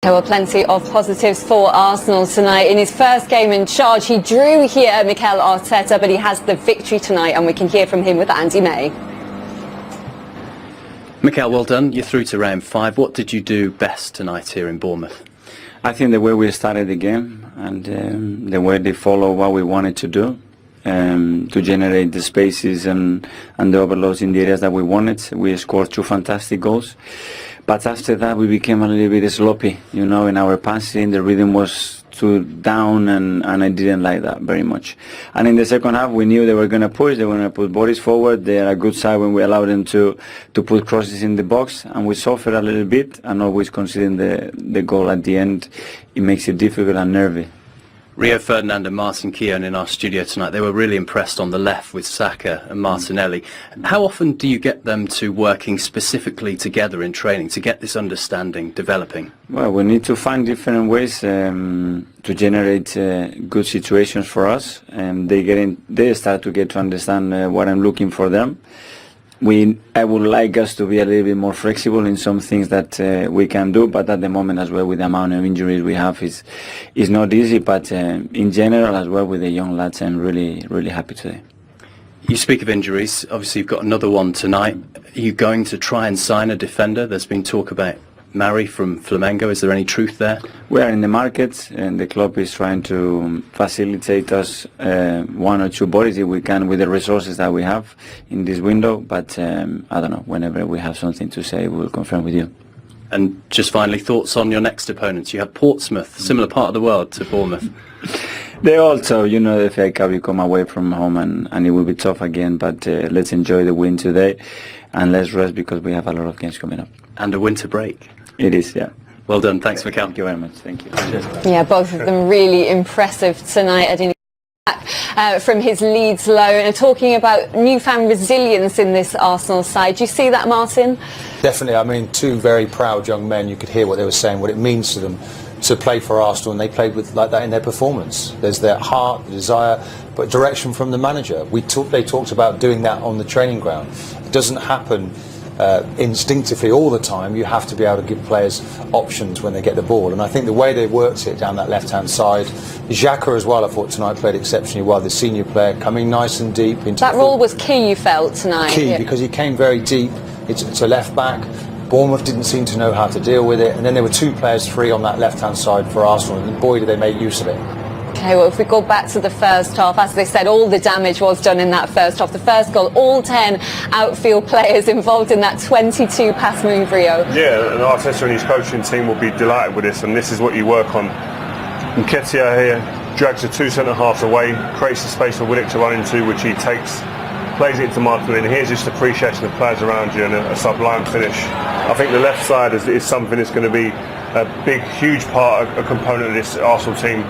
There were plenty of positives for Arsenal tonight. In his first game in charge, he drew here Mikel Arteta, but he has the victory tonight, and we can hear from him with Andy May. Mikel, well done. You're through to round 5. What did you do best tonight here in Bournemouth? I think the way we started the game and the way they follow what we wanted to do, to generate the spaces and the overloads in the areas that we wanted. We scored 2 fantastic goals. But after that, we became a little bit sloppy, in our passing. The rhythm was too down, and I didn't like that very much. And in the second half, we knew they were going to push. They were going to put bodies forward. They are a good side when we allow them to put crosses in the box. And we suffered a little bit, and always considering the goal at the end, it makes it difficult and nervy. Rio Ferdinand and Martin Keown in our studio tonight, they were really impressed on the left with Saka and Martinelli. How often do you get them to working specifically together in training to get this understanding developing? Well, we need to find different ways to generate good situations for us, and they start to get to understand what I'm looking for them. I would like us to be a little bit more flexible in some things that we can do, but at the moment as well, with the amount of injuries we have, is not easy. But in general as well, with the young lads, I'm really, really happy today. You speak of injuries. Obviously, you've got another one tonight. Are you going to try and sign a defender? There's been talk about Mari from Flamengo. Is there any truth there? We are in the market, and the club is trying to facilitate us 1 or 2 bodies if we can with the resources that we have in this window. But I don't know, whenever we have something to say, we'll confirm with you. And just finally, thoughts on your next opponents? You have Portsmouth, similar part of the world to Bournemouth. They also, the FA Cup, you come away from home and it will be tough again, but let's enjoy the win today and let's rest because we have a lot of games coming up. And a winter break. It is, yeah. Well done. Thanks, Mikel. Thank you very much. Thank you. Yeah, both of them really impressive tonight. From his Leeds loan, and talking about newfound resilience in this Arsenal side. Do you see that, Martin? Definitely. I mean, 2 very proud young men. You could hear what they were saying, what it means to them to play for Arsenal, and they played like that in their performance. There's their heart, the desire, but direction from the manager. They talked about doing that on the training ground. It doesn't happen instinctively all the time. You have to be able to give players options when they get the ball, and I think the way they worked it down that left hand side, Saka as well, I thought tonight played exceptionally well, the senior player coming nice and deep into that role was key, you felt, tonight? Key, because he came very deep. It's a left back. Bournemouth didn't seem to know how to deal with it, and then there were 2 players free on that left hand side for Arsenal, and boy did they make use of it. Okay, well, if we go back to the first half, as they said, all the damage was done in that first half. The first goal, all 10 outfield players involved in that 22 pass move, Rio. Yeah, and Arteta and his coaching team will be delighted with this, and this is what you work on. Nketiah here drags the 2 centre-halves away, creates the space for Willock to run into, which he takes, plays it into Martinelli, and here's just appreciation of players around you and a sublime finish. I think the left side is something that's going to be a big, huge part, a component of this Arsenal team.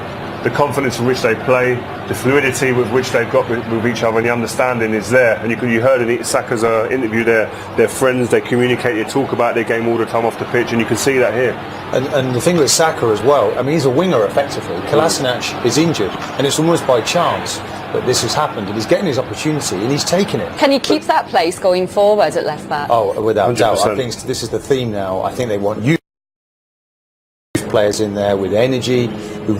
The confidence in which they play, the fluidity with which they've got with each other, and the understanding is there. And you heard in Saka's interview there, they're friends, they communicate, they talk about their game all the time off the pitch, and you can see that here. And the thing with Saka as well, I mean, he's a winger effectively. Kolasinac is injured, and it's almost by chance that this has happened, and he's getting his opportunity, and he's taking it. Can he keep that place going forward at left back? Oh, without 100%. doubt. I think this is the theme now. I think they want youth players in there with energy, who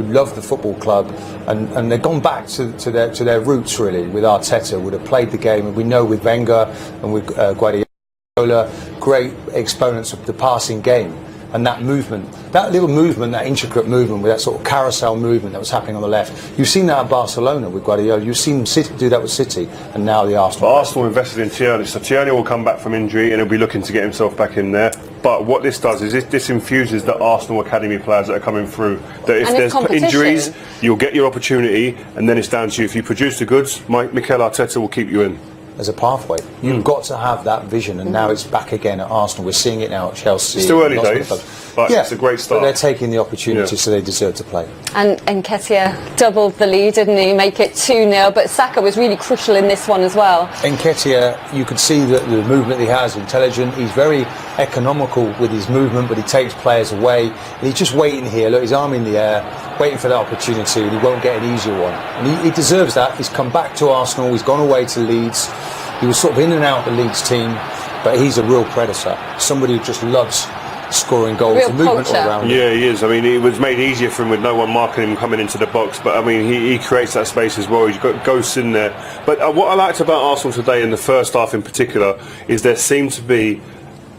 love the football club, and they've gone back to their roots really. With Arteta, would have played the game, and we know with Wenger and with Guardiola, great exponents of the passing game. And that movement, that little movement, that intricate movement with that sort of carousel movement that was happening on the left. You've seen that at Barcelona with Guardiola. You've seen City do that with City, and now the Arsenal. But Arsenal invested in Tierney, so Tierney will come back from injury and he'll be looking to get himself back in there. But what this does is this infuses the Arsenal academy players that are coming through. That if there's injuries, you'll get your opportunity, and then it's down to you. If you produce the goods, Mikel Arteta will keep you in. As a pathway, you've got to have that vision, and now it's back again at Arsenal. We're seeing it now at Chelsea. It's still early days, but it's a great start. But they're taking the opportunity, so they deserve to play. And Nketiah doubled the lead, didn't he? Make it 2-0. But Saka was really crucial in this one as well. Nketiah, you could see that the movement he has, intelligent. He's very economical with his movement, but he takes players away. And he's just waiting here. Look, his arm in the air, waiting for that opportunity, and he won't get an easier one. And he deserves that. He's come back to Arsenal. He's gone away to Leeds. He was sort of in and out of the Leeds team, but he's a real predator. Somebody who just loves scoring goals, Real the movement all culture. around him. Yeah, he is. I mean, it was made easier for him with no one marking him coming into the box. But I mean, he creates that space as well. He's got ghosts in there. But what I liked about Arsenal today, in the first half in particular, is there seemed to be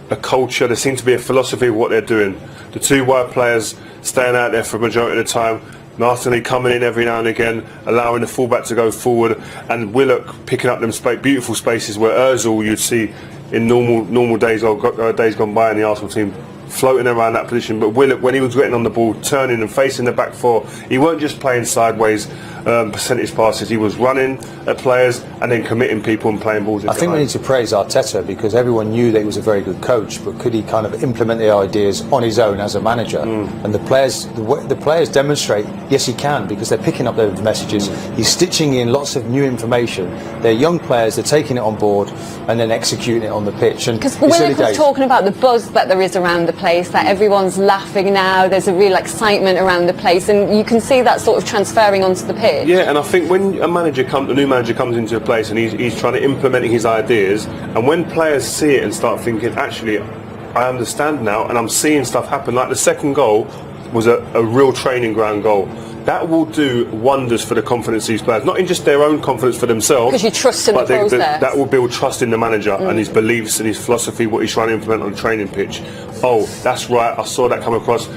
a culture. There seemed to be a philosophy of what they're doing. The two wide players staying out there for a majority of the time. Martinelli coming in every now and again, allowing the fullback to go forward, and Willock picking up them beautiful spaces where Ozil you'd see in normal days or days gone by in the Arsenal team, floating around that position. But Willock, when he was getting on the ball, turning and facing the back four, he weren't just playing sideways percentage passes. He was running at players and then committing people and playing balls. I think we need to praise Arteta, because everyone knew that he was a very good coach, but could he kind of implement the ideas on his own as a manager? And the players demonstrate, yes, he can, because they're picking up those messages. He's stitching in lots of new information. They're young players, they're taking it on board and then executing it on the pitch. And because Willock was talking about the buzz that there is around the place, that everyone's laughing now, there's a real excitement around the place, and you can see that sort of transferring onto the pitch. Yeah, and I think when a new manager comes into a place and he's trying to implement his ideas, and when players see it and start thinking, actually, I understand now, and I'm seeing stuff happen. Like the second goal was a real training ground goal. That will do wonders for the confidence of these players, not in just their own confidence for themselves, because you trust in the process. That will build trust in the manager and his beliefs and his philosophy, what he's trying to implement on the training pitch. Oh, that's right, I saw that come across.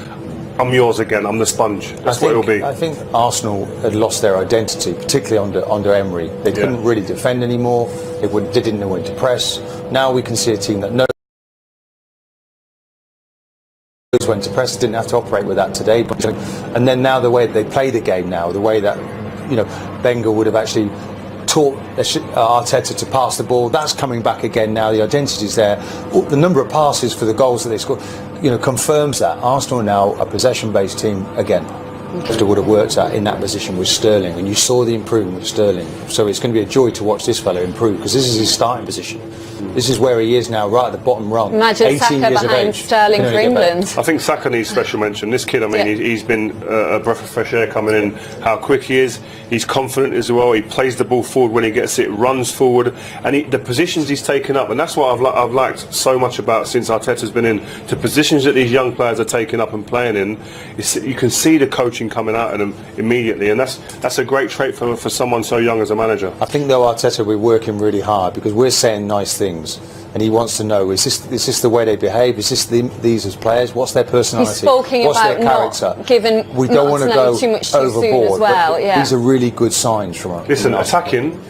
I'm yours again. I'm the sponge. That's what it'll be. I think Arsenal had lost their identity, particularly under Emery. They couldn't really defend anymore. They didn't know when to press. Now we can see a team that knows when to press. Didn't have to operate with that today. And then now the way they play the game now, the way that Wenger would have actually taught Arteta to pass the ball, that's coming back again now. The identity's there. The number of passes for the goals that they scored, confirms that Arsenal are now a possession-based team again. After would have worked at in that position with Sterling, and you saw the improvement with Sterling. So it's going to be a joy to watch this fellow improve, because this is his starting position. This is where he is now, right at the bottom rung. Imagine Saka behind Sterling for England. I think Saka needs special mention. This kid, I mean, he's been a breath of fresh air coming in. How quick he is. He's confident as well. He plays the ball forward when he gets it, runs forward, and the positions he's taken up. And that's what I've liked so much about since Arteta's been in. The positions that these young players are taking up and playing in, you can see the coaching coming out of them immediately, and that's a great trait for someone so young as a manager. I think though Arteta, we're working really hard, because we're saying nice things, and he wants to know, is this the way they behave? Is this these as players? What's their personality? He's talking What's about their character? not giving, we don't want to go too much too overboard. soon as well. Yeah. These are really good signs from us. Listen, attacking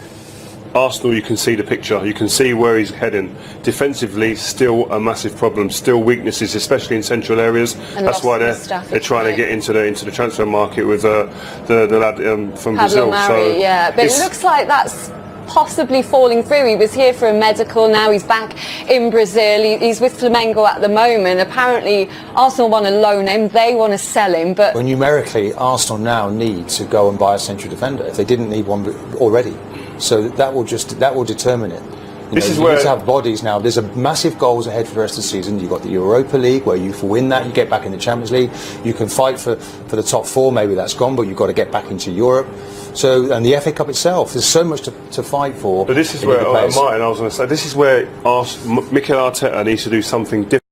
Arsenal, you can see the picture. You can see where he's heading. Defensively, still a massive problem. Still weaknesses, especially in central areas. And that's why they're trying to get into the transfer market with the lad from Brazil. Mari, yeah, but it looks like that's possibly falling through. He was here for a medical, now he's back in Brazil. He's with Flamengo at the moment. Apparently Arsenal want to loan him, they want to sell him, but well, numerically Arsenal now need to go and buy a central defender if they didn't need one already. So that will determine it. You need to have bodies now. There's a massive goals ahead for the rest of the season. You've got the Europa League, where you win that, you get back in the Champions League. You can fight for the top four. Maybe that's gone, but you've got to get back into Europe. So, and the FA Cup itself, there's so much to fight for. But this is where, Martin, I was going to say, this is where Mikel Arteta needs to do something different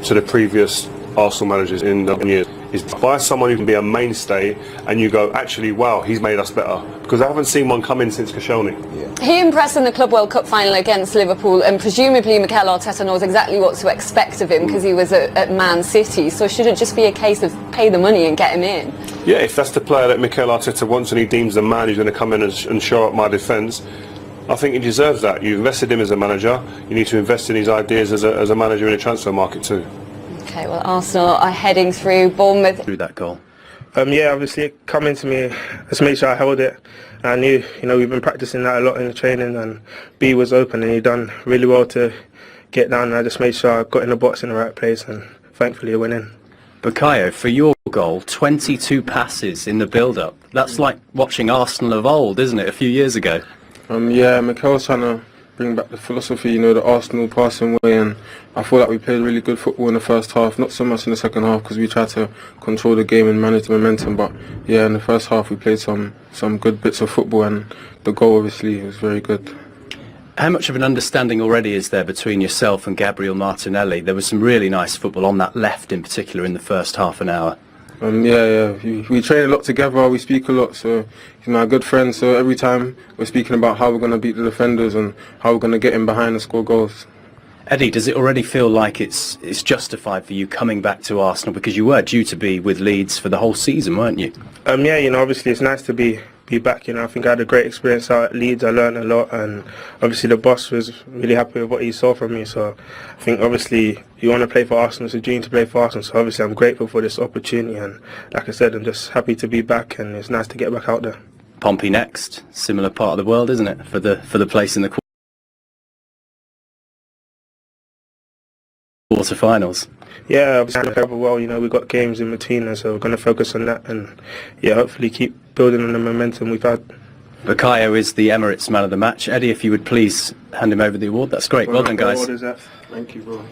to the previous Arsenal managers in the years. Is buy someone who can be a mainstay, and you go, actually, wow, he's made us better. Because I haven't seen one come in since Koscielny. Yeah. He impressed in the Club World Cup final against Liverpool, and presumably Mikel Arteta knows exactly what to expect of him, because he was at Man City. So should it just be a case of pay the money and get him in? Yeah, if that's the player that Mikel Arteta wants, and he deems the man who's going to come in and show up my defence, I think he deserves that. You invested him as a manager, you need to invest in his ideas as a manager in a transfer market too. Okay, well, Arsenal are heading through Bournemouth. Through that goal. Yeah, obviously coming to me, just made sure I held it. And I knew, we've been practicing that a lot in the training, and B was open and he done really well to get down. And I just made sure I got in the box in the right place, and thankfully I went in. Bukayo, for your goal, 22 passes in the build-up. That's like watching Arsenal of old, isn't it? A few years ago. Yeah, Mikel's trying to bring back the philosophy, the Arsenal passing way, and I feel like we played really good football in the first half, not so much in the second half because we tried to control the game and manage the momentum, but yeah, in the first half we played some good bits of football, and the goal obviously was very good. How much of an understanding already is there between yourself and Gabriel Martinelli? There was some really nice football on that left in particular in the first half an hour. We train a lot together, we speak a lot, so he's my good friend, so every time we're speaking about how we're going to beat the defenders and how we're going to get in behind and score goals. Eddie, does it already feel like it's justified for you coming back to Arsenal, because you were due to be with Leeds for the whole season, weren't you? Obviously it's nice to be back. I think I had a great experience out at Leeds. I learned a lot, and obviously the boss was really happy with what he saw from me. So I think obviously you want to play for Arsenal. It's a dream to play for Arsenal. So obviously I'm grateful for this opportunity, and like I said, I'm just happy to be back, and it's nice to get back out there. Pompey next, similar part of the world, isn't it, for the place in the quarter-finals? Yeah, obviously over well. We've got games in between us, so we're going to focus on that, and hopefully keep building on the momentum we've had. Bukayo is the Emirates man of the match. Eddie, if you would please hand him over the award, that's great. Well done, guys. Thank you, bro.